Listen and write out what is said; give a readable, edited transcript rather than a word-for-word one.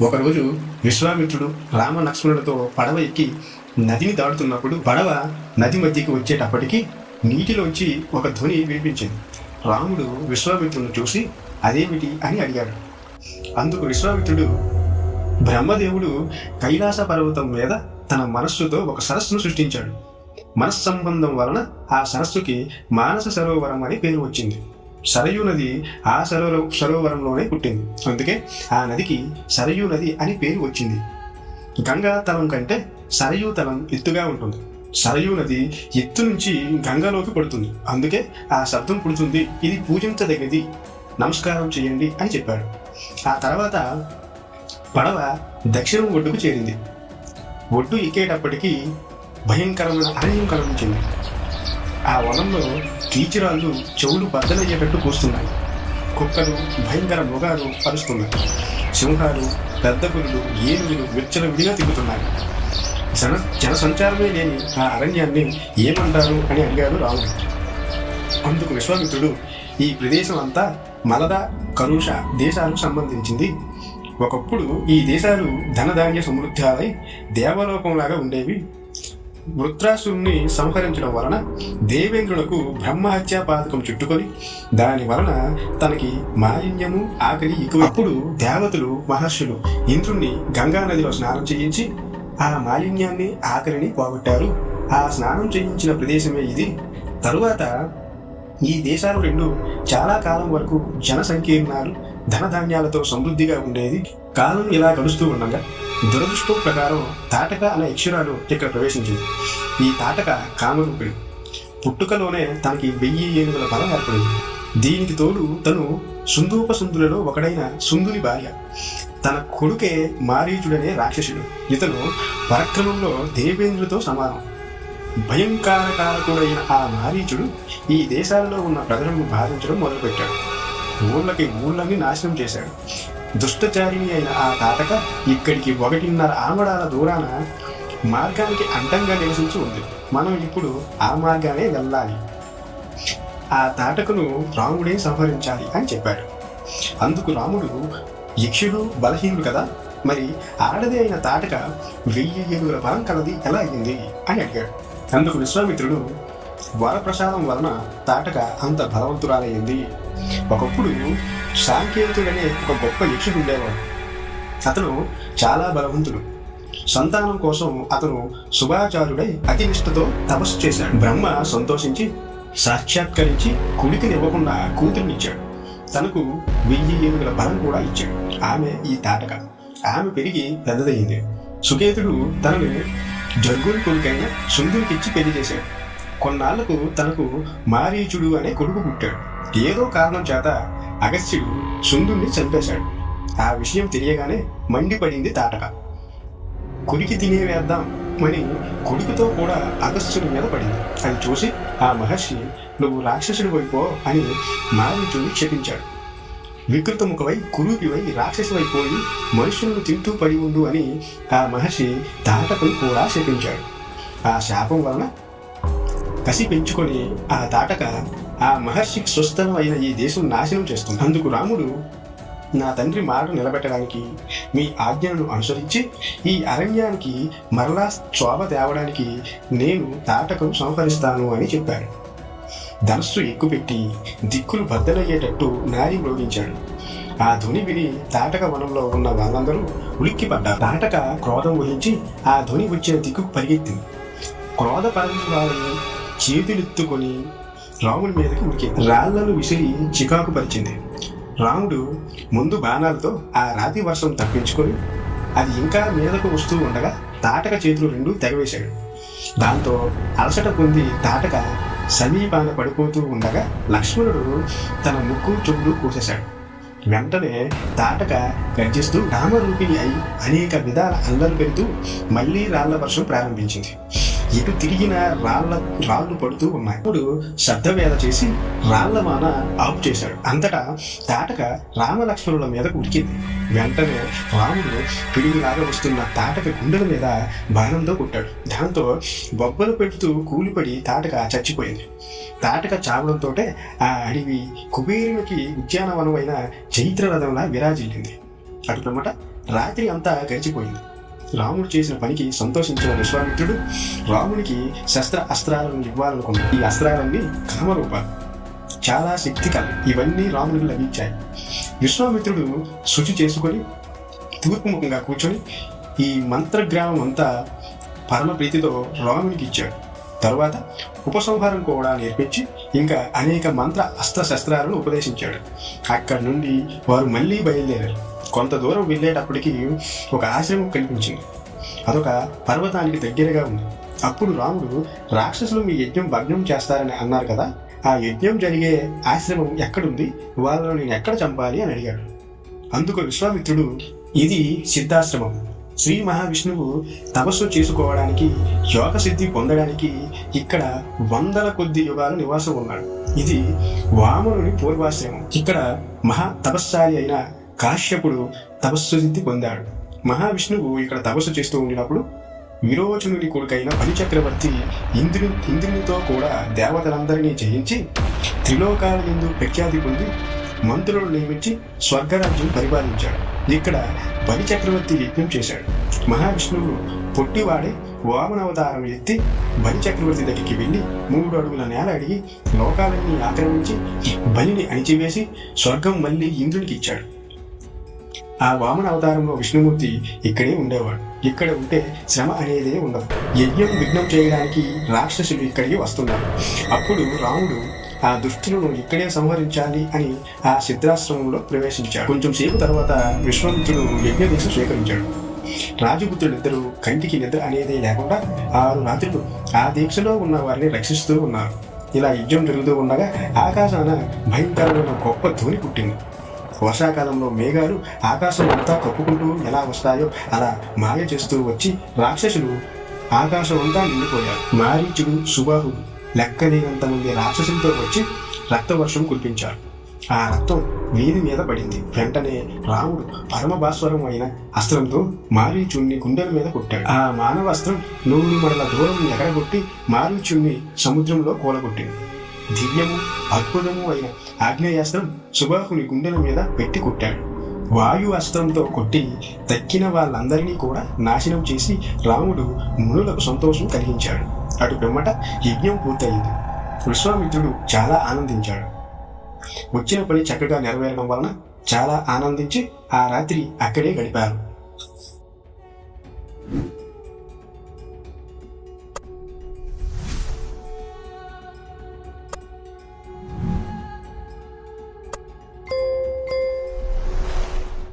ఒకరోజు విశ్వామిత్రుడు రామ లక్ష్మణులతో పడవ ఎక్కి నదిని దాటుతున్నప్పుడు పడవ నది మధ్యకి వచ్చేటప్పటికి నీటిలోంచి ఒక ధ్వని వినిపించింది. రాముడు విశ్వామిత్రుడిని చూసి అదేమిటి అని అడిగాడు. అందుకు విశ్వామిత్రుడు, బ్రహ్మదేవుడు కైలాస పర్వతం మీద తన మనస్సుతో ఒక సరస్సును సృష్టించాడు. మనస్సంబంధం వలన ఆ సరస్సుకి మానస సరోవరం అని పేరు వచ్చింది. సరయూ నది ఆ సరోవరంలోనే పుట్టింది. అందుకే ఆ నదికి సరయూ నది అని పేరు వచ్చింది. గంగా తలం కంటే సరయూ తలం ఎత్తుగా ఉంటుంది. సరయూ నది ఎత్తు నుంచి గంగలోకి పడుతుంది. అందుకే ఆ శబ్దం పుడుతుంది. ఇది పూజించదగినది, నమస్కారం చేయండి అని చెప్పాడు. ఆ తర్వాత పడవ దక్షిణం ఒడ్డుకు చేరింది. ఒడ్డు ఎక్కేటప్పటికీ భయంకరమైన అరణ్యం కనిపించింది. ఆ వనంలో కీచురాళ్ళు చెవులు బద్దలయ్యేటట్టు కూస్తున్నాయి. కుక్కలు, భయంకర మృగాలు అరుస్తున్నాయి. సింహాలు, పెద్ద పులులు, ఏనుగులు విచ్చలవిడిగా తిరుగుతున్నాయి. జన సంచారమే లేని ఆ అరణ్యాన్ని ఏమంటారు అని అడిగాడు రాముడు. అందుకు విశ్వామిత్రుడు, ఈ ప్రదేశం అంతా మలద, కరుష దేశాలకు సంబంధించింది. ఒకప్పుడు ఈ దేశాలు ధనధాన్య సమృద్ధాలై దేవలోకంలాగా ఉండేవి. వృత్రాసురుణ్ణి సంహరించడం వలన దేవేంద్రులకు బ్రహ్మహత్యా పాతకం చుట్టుకొని దాని వలన తనకి మాలిన్యము, ఆకలి ఎక్కువ. అప్పుడు దేవతలు, మహర్షులు ఇంద్రుణ్ణి గంగా నదిలో స్నానం చేయించి ఆ మాలిన్యాన్ని, ఆకలిని పోగొట్టారు. ఆ స్నానం చేయించిన ప్రదేశమే ఇది. తరువాత ఈ దేశాలు రెండు చాలా కాలం వరకు జన సంకీర్ణాలు, ధనధాన్యాలతో సమృద్ధిగా ఉండేది. కాలం ఇలా గడుస్తూ ఉండగా దురదృష్టం ప్రకారం తాటక అనే యక్షురాలు ఇక్కడ ప్రవేశించింది. ఈ తాటక కామరూపిణి. పుట్టుకలోనే తనకి 1000 ఏనుగుల బలం ఏర్పడింది. దీనికి తోడు తను సుందూపసుందులలో ఒకడైన సుందుని భార్య. తన కొడుకే మారీచుడనే రాక్షసుడు. ఇతను పరాక్రమంలో దేవేంద్రుడితో సమానం. భయంకరకారకుడైన ఆ మారీచుడు ఈ దేశాలలో ఉన్న ప్రజలను బాధించడం మొదలుపెట్టాడు. ఊళ్ళని నాశనం చేశాడు. దుష్టచారిణి అయిన ఆ తాటక ఇక్కడికి 1.5 ఆమడాల దూరాన మార్గానికి అడ్డంగా నివసించి ఉంది. మనం ఇప్పుడు ఆ మార్గానే వెళ్ళాలి. ఆ తాటకను రాముడే సంహరించాలి అని చెప్పాడు. అందుకు రాముడు, యక్షుడు బలహీనుడు కదా, మరి ఆడది అయిన తాటక 1000 ఏనుగుల బలం కలది ఎలా అయ్యింది అని అడిగాడు. అందుకు విశ్వామిత్రుడు, వరప్రసాదం వలన తాటక అంత బలవంతురాలయ్యింది. ఒకప్పుడు సాంకేతుడనే ఒక గొప్ప యక్షుడు ఉండేవాడు. అతను చాలా బలవంతుడు. సంతానం కోసం అతను శుభాచారుడై అతి నిష్ఠతో తపస్సు చేశాడు. బ్రహ్మ సంతోషించి సాక్షాత్కరించి కొడుకునివ్వకుండా కూతుర్నిచ్చాడు. తనకు 1000 ఏనుగుల బలం కూడా ఇచ్చాడు. ఆమె ఈ తాటక. ఆమె పెరిగి పెద్దదయ్యింది. సుకేతుడు తనను జర్గుని కొడుకైన సుందునికిచ్చి పెళ్లి చేశాడు. కొన్నాళ్లకు తనకు మారీచుడు అనే కొడుకు పుట్టాడు. ఏదో కారణం చేత అగస్త్యుడు సుందుని చంపేశాడు. ఆ విషయం తెలియగానే మండిపడింది తాటక. కొరికి తినేవేద్దాం అని కొడుకుతో కూడా అగస్త్యుడి మీద పడింది. అది చూసి ఆ మహర్షి, నువ్వు రాక్షసుడి వైపో అని మారీచుడిని క్షపించాడు. వికృతముఖవై, కురూపివై, రాక్షసువైపోయి మనుషులను తింటూ పడి ఉండు అని ఆ మహర్షి తాటకును కూడా శపించాడు. ఆ శాపం వలన కసి పెంచుకొని ఆ తాటక ఆ మహర్షికి స్వస్థలం అయిన ఈ దేశం నాశనం చేస్తుంది. అందుకు రాముడు, నా తండ్రి మాట నిలబెట్టడానికి మీ ఆజ్ఞను అనుసరించి ఈ అరణ్యానికి మరలా శోభ తేవడానికి నేను తాటకను సంహరిస్తాను అని చెప్పాడు. ధనస్సు ఎక్కుపెట్టి దిక్కులు బద్దలయ్యేటట్టు నారి మ్రోగించాడు. ఆ ధ్వని విని తాటక వనంలో ఉన్న వాళ్ళందరూ ఉలిక్కిపడ్డారు. తాటక క్రోధం వహించి ఆ ధ్వని వచ్చిన దిక్కుకు పరిగెత్తింది. క్రోధ పరవశురాలని చేతులెత్తుకొని రాముడి మీదకి ఉరికింది. రాళ్లను విసిరి చికాకు పరిచింది. రాముడు ముందు బాణాలతో ఆ రాతి వర్షం తప్పించుకొని అది ఇంకా మీదకు వస్తూ ఉండగా తాటక చేతులు 2 తెగవేశాడు. దాంతో అలసట పొంది తాటక సమీపాన పడిపోతూ ఉండగా లక్ష్మణుడు తన ముక్కు, చెవులు కోసేశాడు. వెంటనే తాటక గర్జిస్తూ రామరూపిణి అయి అనేక విధాల అల్లరి పెడుతూ మళ్లీ రాళ్ల వర్షం ప్రారంభించింది. ఎటు తిరిగిన రాళ్ళు పడుతూ ఉన్నాయి. ఇప్పుడు శబ్దవేద చేసి రాళ్ల వాన ఆపు చేశాడు. అంతటా తాటక రామలక్ష్మణుల మీదకు ఉరికింది. వెంటనే రాముడు పిడుగులాగా వస్తున్న తాటక గుండెల మీద బాణంతో కొట్టాడు. దాంతో బొబ్బలు పెడుతూ కూలిపడి తాటక చచ్చిపోయింది. తాటక చావడంతో ఆ అడవి కుబేరునికి ఉద్యానవనమైన చైత్రరథంలా విరాజిల్లింది. అటు పిమ్మట రాత్రి అంతా గడిచిపోయింది. రాముడు చేసిన పనికి సంతోషించిన విశ్వామిత్రుడు రామునికి అస్త్రాలను ఇవ్వాలనుకున్నాడు. ఈ అస్త్రాలన్నీ కామరూపాలు, చాలా శక్తి కల. ఇవన్నీ రామునికి లభించాయి. విశ్వామిత్రుడు శుచి చేసుకొని తూర్పుముఖంగా కూర్చొని ఈ మంత్రగ్రామం అంతా పరమ ప్రీతితో రామునికి ఇచ్చాడు. తరువాత ఉపసంహారం కూడా నేర్పించి ఇంకా అనేక మంత్ర అస్త్రశస్త్రాలను ఉపదేశించాడు. అక్కడి నుండి వారు మళ్ళీ బయలుదేరారు. కొంత దూరం వెళ్ళేటప్పటికి ఒక ఆశ్రమం కనిపించింది. అదొక పర్వతానికి దగ్గరగా ఉంది. అప్పుడు రాముడు, రాక్షసులు మీ యజ్ఞం భగ్నం చేస్తారని అన్నారు కదా, ఆ యజ్ఞం జరిగే ఆశ్రమం ఎక్కడుంది, వాళ్ళను నేను ఎక్కడ చంపాలి అని అడిగాడు. అందుకు విశ్వామిత్రుడు, ఇది సిద్ధాశ్రమం. శ్రీ మహావిష్ణువు తపస్సు చేసుకోవడానికి, యోగ సిద్ధి పొందడానికి ఇక్కడ వందల కొద్ది యుగాలు నివాసం ఉన్నాడు. ఇది వామనుని పూర్వాశ్రమం. ఇక్కడ మహా తపస్సారి అయిన కాశ్యపుడు తపస్సు సిద్ధి పొందాడు. మహావిష్ణువు ఇక్కడ తపస్సు చేస్తూ ఉండినప్పుడు విరోచనుని కొడుకైన బలిచక్రవర్తి ఇంద్రునితో కూడా దేవతలందరినీ జయించి త్రిలోకాల యందు ప్రఖ్యాతి పొంది మంత్రులను నియమించి స్వర్గరాజ్యం పరిపాలించాడు. ఇక్కడ బలిచక్రవర్తి యజ్ఞం చేశాడు. మహావిష్ణువు పొట్టివాడే వామనావతారం ఎత్తి బలిచక్రవర్తి దగ్గరికి వెళ్ళి 3 అడుగుల నేల అడిగి లోకాలన్నీ ఆక్రమించి బలిని అణిచివేసి స్వర్గం మళ్ళీ ఇంద్రునికి ఇచ్చాడు. ఆ వామన అవతారంలో విష్ణుమూర్తి ఇక్కడే ఉండేవాడు. ఇక్కడ ఉంటే శ్రమ అనేదే ఉండదు. యజ్ఞం విఘ్నం చేయడానికి రాక్షసులు ఇక్కడికి వస్తున్నారు. అప్పుడు రాముడు ఆ దుష్టులను ఇక్కడే సంహరించాలి అని ఆ సిద్ధాశ్రమంలో ప్రవేశించాడు. కొంచెం సేపు తర్వాత విశ్వామిత్రుడు యజ్ఞదీక్ష స్వీకరించాడు. రాజపుత్రులిద్దరూ కంటికి నిద్ర అనేది లేకుండా 6 రాత్రులు ఆ దీక్షలో ఉన్న వారిని రక్షిస్తూ ఉన్నారు. ఇలా యజ్ఞం జరుగుతూ ఉండగా ఆకాశాన భయంకరమైన గొప్ప ధ్వని పుట్టింది. వర్షాకాలంలో మేఘాలు ఆకాశం అంతా కప్పుకుంటూ ఎలా వస్తాయో అలా మాయ చేస్తూ వచ్చి రాక్షసులు ఆకాశం అంతా నిండిపోయారు. మారీచుడు, సుబాహుడు లెక్కలేనంత మంది రాక్షసులతో వచ్చి రక్తవర్షం కురిపించారు. ఆ రక్తం వీధి మీద పడింది. వెంటనే రాముడు పరమభాస్వరం అయిన అస్త్రంతో మారీచుణ్ణి గుండెల మీద కొట్టాడు. ఆ మానవ అస్త్రం 100 మడల దూరం ఎగరగొట్టి మారీచుణ్ణి సముద్రంలో కూలగొట్టింది. దివ్యము అద్భుతము అయిన ఆగ్నేయాస్త్రం సుబాహుని గుండెల మీద పెట్టి కొట్టాడు. వాయు అస్త్రంతో కొట్టి తక్కిన వాళ్ళందరినీ కూడా నాశనం చేసి రాముడు మునులకు సంతోషం కలిగించాడు. అటు పిమ్మట యజ్ఞం పూర్తయింది. విశ్వామిత్రుడు చాలా ఆనందించాడు. వచ్చిన పని చక్కగా నెరవేరడం వలన చాలా ఆనందించి ఆ రాత్రి అక్కడే గడిపారు.